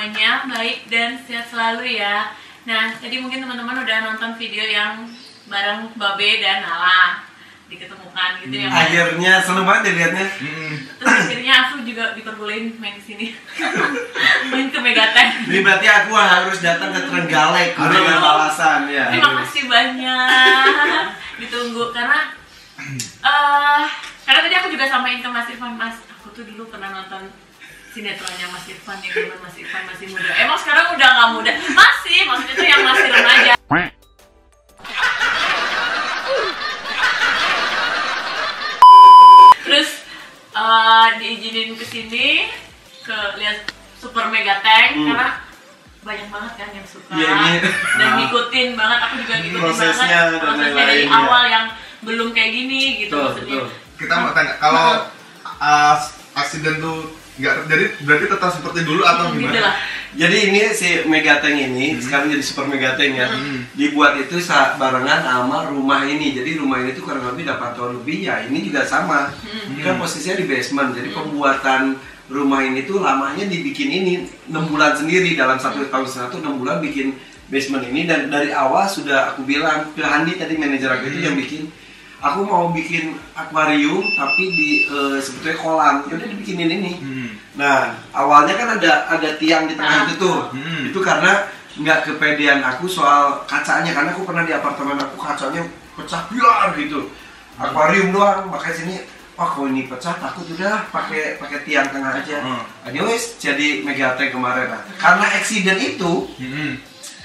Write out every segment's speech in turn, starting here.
semuanya baik dan sehat selalu ya. Nah, tadi mungkin teman-teman udah nonton video yang bareng Babe dan Nala diketemukan gitu ya. Akhirnya seneng banget dilihatnya. Terus akhirnya aku juga diperbolehin main di sini. Main ke Megatech. Ini berarti aku harus datang ke Trenggalek dengan alasan ya. Terima kasih banyak. Ditunggu karena tadi aku juga sampaikan ke Mas Irfan, Mas, aku tuh dulu pernah nonton sinetronnya Mas Irfan yang zaman Mas Irfan masih muda. Emang sekarang udah nggak muda? Masih, maksudnya tuh yang masih remaja. Terus diizinin kesini ke lihat Super Megatech karena banyak banget kan yang suka dan ngikutin banget. Aku juga ngikutin prosesnya banget dari awal yang belum kayak gini gitu maksudnya. Kita mau tanya, kalau aksiden tuh nggak terjadi berarti tetap seperti dulu atau gimana? Gitu lah. Jadi ini si Megatech ini sekarang jadi Super Megatech ya. Dibuat itu barengan sama rumah ini. Jadi rumah ini tuh kurang lebih 8 tahun lebih ya. Ini juga sama. Ini kan posisinya di basement. Jadi pembuatan rumah ini tuh lamanya dibikin ini 6 bulan sendiri, dalam 1 tahun setengah tuh 6 bulan bikin basement ini. Dan dari awal sudah aku bilang ke Handi tadi, manajer aku itu yang bikin, aku mau bikin akuarium tapi di sebetulnya kolam. Ya udah dibikinin ini. Nah, awalnya kan ada tiang di tengah itu tuh. Itu karena nggak kepedean aku soal kacanya, karena aku pernah di apartemen aku kacanya pecah biar gitu. Akuarium doang, makanya sini wah kalau ini pecah takut, udah pakai tiang tengah aja. Anyways, jadi Megatech kemarin. Karena accident itu,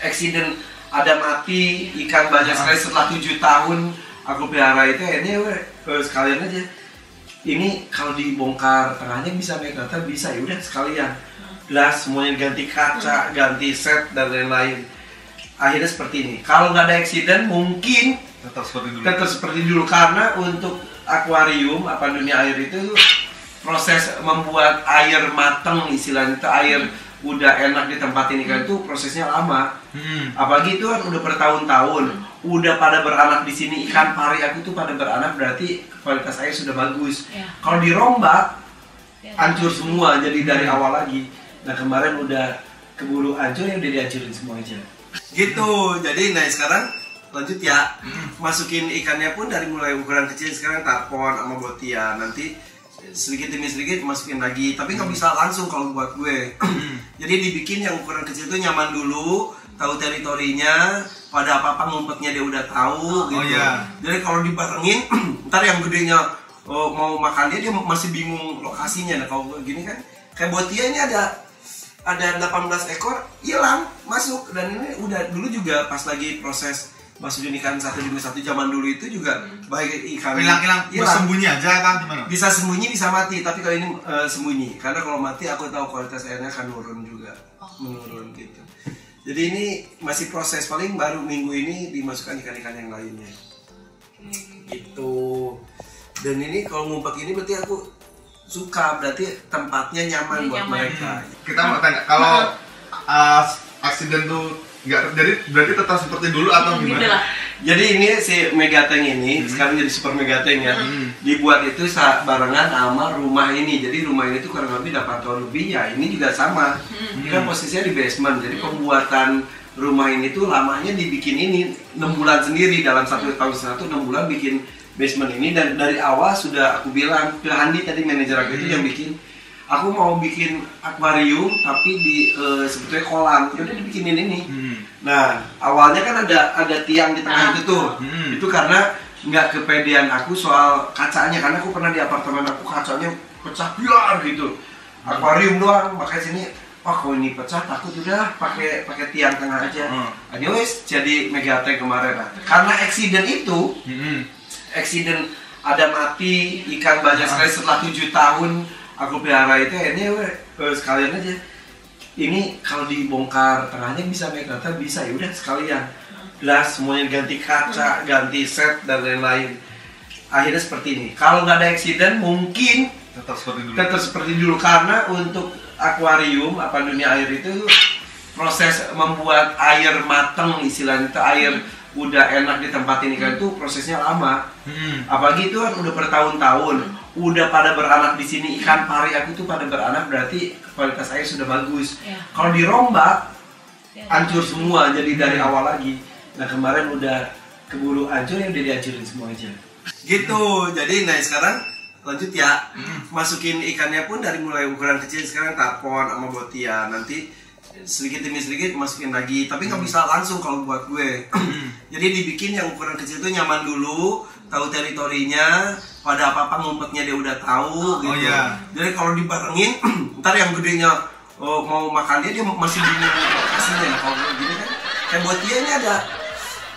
accident ada mati ikan banyak sekali setelah 7 tahun aku pelihara itu, akhirnya sekalian aja. Ini kalau dibongkar tengahnya bisa Megatech, bisa ya udah sekalian. Gelas semuanya ganti kaca, ganti set dan lain-lain. Akhirnya seperti ini. Kalau nggak ada accident mungkin Tetap seperti dulu karena untuk akuarium apa dunia air itu proses membuat air mateng, istilahnya itu air udah enak di tempat ini kan itu prosesnya lama. Apalagi itu kan udah bertahun-tahun, udah pada beranak di sini, ikan pari aku tuh pada beranak, berarti kualitas air sudah bagus. Kalau dirombak hancur semua, jadi dari awal lagi. Nah kemarin udah keburu hancur, ya udah dihancurin semua aja. Gitu. Jadi nah sekarang lanjut ya, masukin ikannya pun dari mulai ukuran kecil sekarang tarpon sama botia, nanti sedikit demi sedikit masukin lagi, tapi nggak bisa langsung kalau buat gue. Jadi dibikin yang ukuran kecil itu nyaman dulu, tahu teritorinya, pada apa-apa ngumpetnya dia udah tahu gitu. Jadi kalau dibarengin, ntar yang gedenya mau makan dia masih bingung lokasinya. Nah kalau gini kan, kayak botia ini ada 18 ekor hilang masuk, dan ini udah dulu juga pas lagi proses masukin ikan satu demi satu zaman dulu itu juga baik ikan hilang bersembunyi aja kan gimana? Bisa sembunyi bisa mati, tapi kalau ini sembunyi karena kalau mati aku tahu kualitas airnya akan menurun juga, menurun gitu. Jadi ini masih proses, paling baru minggu ini dimasukkan ikan-ikan yang lainnya gitu. Dan ini kalau ngumpet ini berarti aku suka, berarti tempatnya nyaman buat mereka. Kita mau tanya, kalau aksiden tuh nggak terjadi berarti tetap seperti dulu atau gimana? Gitu lah. Jadi ini si Megatech ini sekarang jadi Super Megatech ya. Dibuat itu barengan sama rumah ini. Jadi rumah ini tuh kurang lebih 8 tahun lebih ya. Ini juga sama. Ini kan posisinya di basement. Jadi pembuatan rumah ini tuh lamanya dibikin ini 6 bulan sendiri, dalam 1 tahun setengah tuh 6 bulan bikin basement ini. Dan dari awal sudah aku bilang ke Handi tadi, manajer aku itu yang bikin, aku mau bikin akuarium tapi di sebetulnya kolam. Ya udah dibikinin ini. Nah awalnya kan ada tiang di tengah itu tuh. Itu karena nggak kepedean aku soal kacanya, karena aku pernah di apartemen aku kacanya pecah biar gitu. Akuarium doang, makanya sini wah kalau ini pecah takut, udah pakai tiang tengah aja. Anyways, jadi Megatech kemarin. Karena accident itu, accident ada mati ikan banyak sekali setelah 7 tahun aku pelihara itu, akhirnya sekalian aja. Ini kalau dibongkar tengahnya bisa Megatech, bisa ya udah sekalian. Gelas semuanya ganti kaca, ganti set dan lain-lain. Akhirnya seperti ini. Kalau nggak ada accident mungkin tetap seperti dulu karena untuk akuarium apa dunia air itu proses membuat air mateng, istilahnya itu air udah enak ditempatin ikan itu prosesnya lama. Apalagi itu kan udah bertahun-tahun, udah pada beranak di sini, ikan pari aku tuh pada beranak, berarti kualitas air sudah bagus. Kalau dirombak hancur semua, jadi dari awal lagi. Nah kemarin udah keburu hancur, ya udah dihancurin semua aja. Gitu. Jadi nah sekarang lanjut ya. Masukin ikannya pun dari mulai ukuran kecil, sekarang tarpon sama botia. Nanti sedikit demi sedikit masukin lagi, tapi nggak bisa langsung kalau buat gue. Jadi dibikin yang ukuran kecil itu nyaman dulu, tahu teritorinya, pada apa-apa ngumpetnya dia udah tahu gitu. Jadi kalau dibarengin, ntar yang gedenya mau makan dia masih bingung kasihnya. Kalau gini kan, kayak botia ini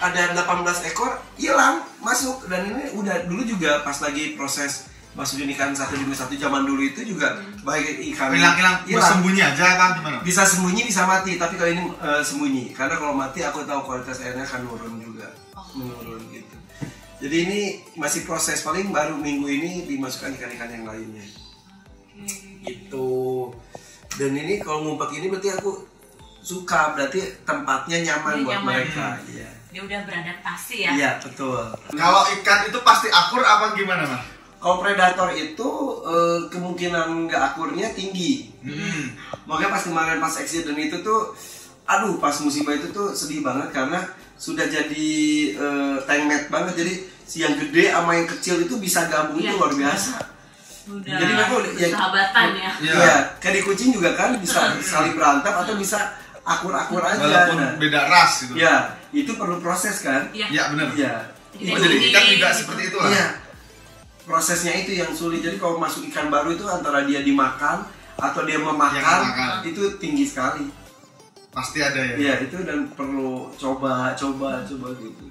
ada 18 ekor hilang masuk, dan ini udah dulu juga pas lagi proses masukin ikan satu demi satu zaman dulu itu juga baik ikan hilang bersembunyi aja apa gimana? Bisa sembunyi bisa mati, tapi kalau ini sembunyi, karena kalau mati aku tahu kualitas airnya akan menurun gitu. Jadi ini masih proses, paling baru minggu ini dimasukkan ikan-ikan yang lainnya gitu. Dan ini kalau ngumpet ini berarti aku suka, berarti tempatnya nyaman buat mereka. Dia udah beradaptasi ya. Iya betul. Kalau ikan itu pasti akur apa gimana mas? Kalau predator itu kemungkinan nggak akurnya tinggi. Makanya pas kemarin pas accident itu tuh, aduh pas musibah itu tuh sedih banget karena sudah jadi tankmate banget. Jadi si yang gede sama yang kecil itu bisa gabung itu luar biasa. Udah jadi mereka sahabatan ya. Iya, kayak di kucing juga kan bisa saling berantem atau bisa akur-akur aja. Walaupun beda ras gitu. Ya, itu perlu proses kan? Iya benar. Iya. Jadi ikan juga seperti itu lah. Iya. Prosesnya itu yang sulit. Jadi kalau masuk ikan baru itu antara dia dimakan atau dia memakan itu tinggi sekali. Pasti ada ya. Iya, itu dan perlu coba gitu.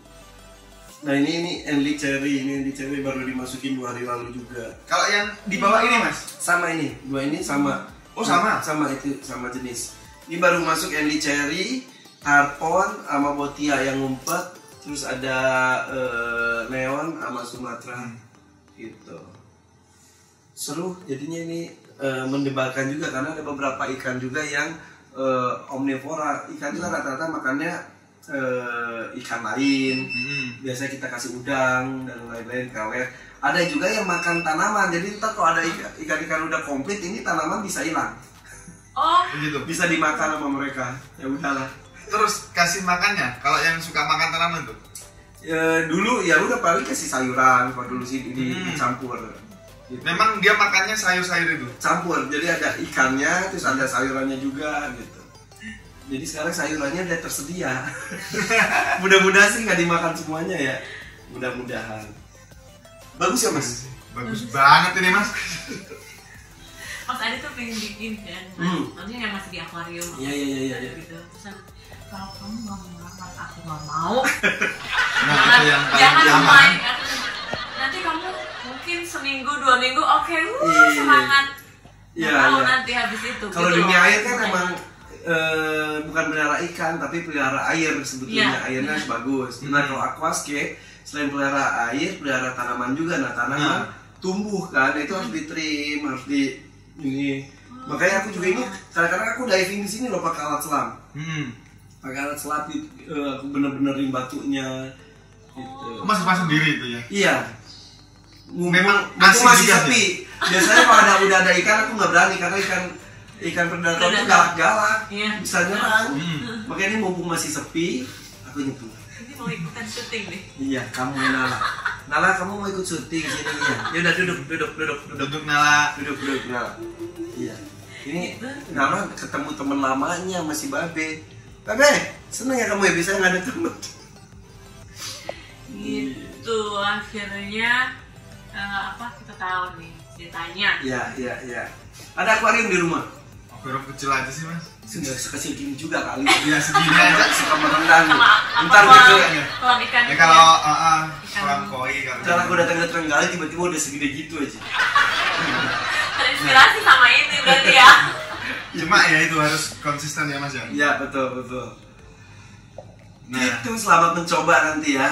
Nah ini Enli Cherry baru dimasukin 2 hari lalu juga. Kalau yang di bawah ini mas? Sama ini, 2 ini sama. Oh sama? Sama itu, sama jenis. Ini baru masuk Enli Cherry, tarpon sama botia yang ngumpet, terus ada neon sama Sumatera. Gitu. Seru jadinya ini, mendebarkan juga karena ada beberapa ikan juga yang omnivora. Ikan itu rata-rata makannya ikan lain. Biasanya kita kasih udang dan lain-lain, keler. Ada juga yang makan tanaman. Jadi ntar kalau ada ikan-ikan udah komplit, ini tanaman bisa hilang. Oh, begitu. Bisa dimakan sama mereka. Ya udahlah. Terus kasih makannya. Kalau yang suka makan tanaman tuh? Dulu ya udah paling kasih sayuran, kalau dulu sih dicampur. Gitu. Memang dia makannya sayur-sayur itu? Campur, jadi ada ikannya, terus ada sayurannya juga gitu. Jadi sekarang sayurannya udah tersedia. Mudah-mudahan sih nggak dimakan semuanya ya. Mudah-mudahan. Bagus ya mas? Bagus banget ini mas. Mas Adi tuh pengen bikin kan, maksudnya yang masih di akuarium. Iya. Gitu. Terus kalau kamu nggak mau makan, aku nggak mau. Nah, itu yang jangan main. Nanti kamu mungkin seminggu 2 minggu, oke, semangat. Tahu nanti habis itu. Kalau gitu dunia air kan emang bukan pelihara ikan, tapi pelihara air sebetulnya. Airnya harus bagus. Nah kalau aquascape selain pelihara air, pelihara tanaman juga. Nah tanaman tumbuh kan, itu harus ditrim, harus di ini. Makanya aku juga ini kadang-kadang aku diving di sini loh pakai alat selam. Pakai alat selam, aku bener-benerin batunya. Gitu. Mas sendiri itu ya? Iya. Memang masih juga sepi. Biasanya kalau udah ada ikan aku nggak berani karena ikan predator itu galak-galak, bisa nyerang. Makanya ini mumpung masih sepi, aku nyemplung. Ini mau ikutan syuting nih. Iya, kamu Nala. Nala, kamu mau ikut syuting sini ya? Ya udah duduk Nala. Duduk Nala. Iya. Ini Nala ketemu teman lamanya masih Babe. Babe, seneng ya kamu ya bisa nggak ada temen. Gitu akhirnya kita tahu nih ceritanya. Iya. Ada akuarium di rumah. Akuarium kecil aja sih mas. Sudah sekecil gini juga kali. Ya segini aja. Suka merendah. Ntar gitu. Kolam ikan. Ya kalau kolam koi. Kalau aku datang ke Trenggalek tiba-tiba udah segede gitu aja. Terinspirasi sama ini berarti ya. Cuma ya itu harus konsisten ya mas ya. Iya betul. Nah, itu selamat mencoba nanti ya.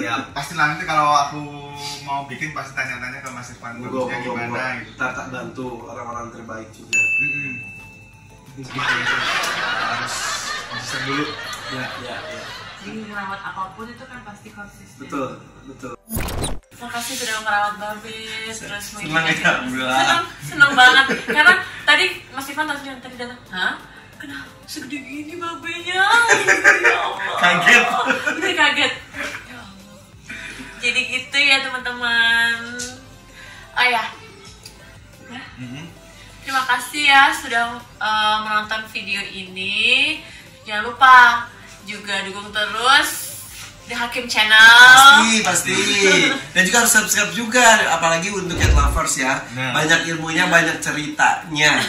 Ya pasti nanti kalau aku mau bikin pasti tanya-tanya ke Mas Irfan bagusnya gimana gitu. Tak bantu orang-orang terbaik juga. Cuma ya itu harus konsisten dulu. Ya. Jadi ngerawat apapun itu kan pasti konsisten. Betul. Terima kasih sudah merawat Babe, terus Senang ya, senang banget. Karena tadi Mas Ivan langsung tadi datang, hah? Kenapa segede gini babenya? Ya Allah. Kaget. Udah kaget. Ya Allah. Jadi gitu ya teman-teman. Oh ya. Terima kasih ya sudah menonton video ini. Jangan lupa juga dukung terus The Hakim Channel. Pasti. Dan juga harus subscribe juga, apalagi untuk cat lovers ya. Banyak ilmunya, banyak ceritanya.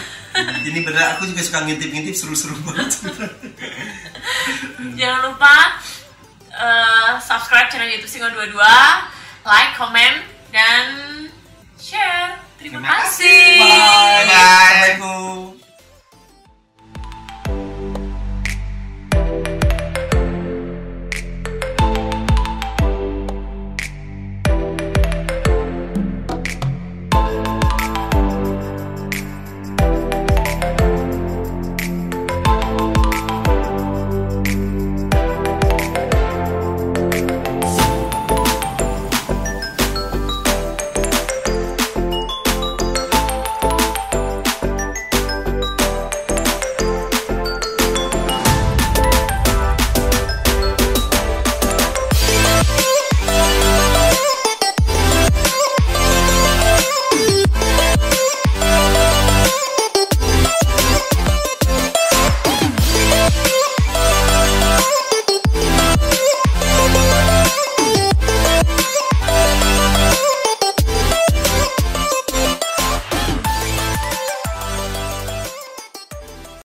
Ini bener, aku juga suka ngintip-ngintip, seru-seru banget. Jangan lupa subscribe channel YouTube Singo 22, like, comment, dan share. Terima kasih. Bye. Assalamualaikum.